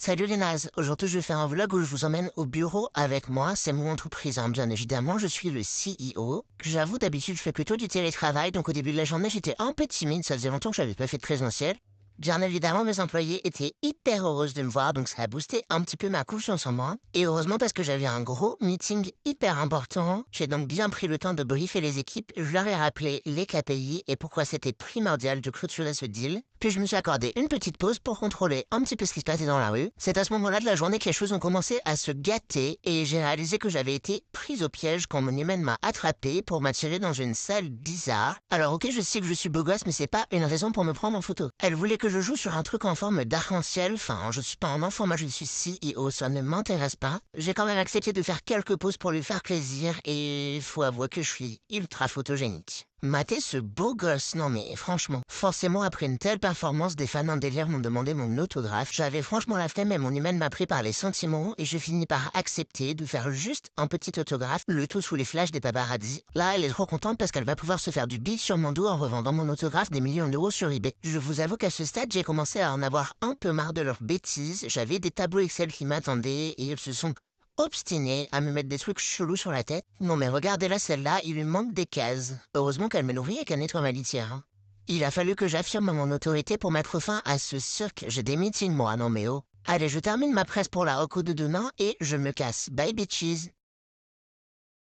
Salut les nazes, aujourd'hui je vais faire un vlog où je vous emmène au bureau avec moi, c'est mon entreprise hein. Bien évidemment, je suis le CEO. J'avoue d'habitude je fais plutôt du télétravail, donc au début de la journée j'étais un peu timide, ça faisait longtemps que j'avais pas fait de présentiel. Bien évidemment, mes employés étaient hyper heureuses de me voir, donc ça a boosté un petit peu ma confiance en moi. Et heureusement parce que j'avais un gros meeting hyper important, j'ai donc bien pris le temps de briefer les équipes, je leur ai rappelé les KPI et pourquoi c'était primordial de clôturer ce deal. Puis je me suis accordé une petite pause pour contrôler un petit peu ce qui se passait dans la rue. C'est à ce moment-là de la journée que les choses ont commencé à se gâter et j'ai réalisé que j'avais été prise au piège quand mon humaine m'a attrapé pour m'attirer dans une salle bizarre. Alors ok, je sais que je suis beau gosse, mais c'est pas une raison pour me prendre en photo. Elle voulait que je joue sur un truc en forme d'arc-en-ciel. Enfin, je suis pas un enfant, moi je suis CEO, ça ne m'intéresse pas. J'ai quand même accepté de faire quelques pauses pour lui faire plaisir et faut avouer que je suis ultra photogénique. Mater ce beau gosse, non mais franchement, forcément après une telle performance, des fans en délire m'ont demandé mon autographe. J'avais franchement la flemme et mon humaine m'a pris par les sentiments et je finis par accepter de faire juste un petit autographe, le tout sous les flashs des paparazzi. Là, elle est trop contente parce qu'elle va pouvoir se faire du bif sur mon dos en revendant mon autographe des millions d'euros sur eBay. Je vous avoue qu'à ce stade, j'ai commencé à en avoir un peu marre de leurs bêtises. J'avais des tableaux Excel qui m'attendaient et ils se sont obstinée à me mettre des trucs chelous sur la tête. Non mais regardez-la celle-là, il lui manque des cases. Heureusement qu'elle me nourrit et qu'elle nettoie ma litière. Hein. Il a fallu que j'affirme mon autorité pour mettre fin à ce cirque. J'ai des meetings moi, non mais oh. Allez, je termine ma presse pour la reco de demain et je me casse. Bye bitches.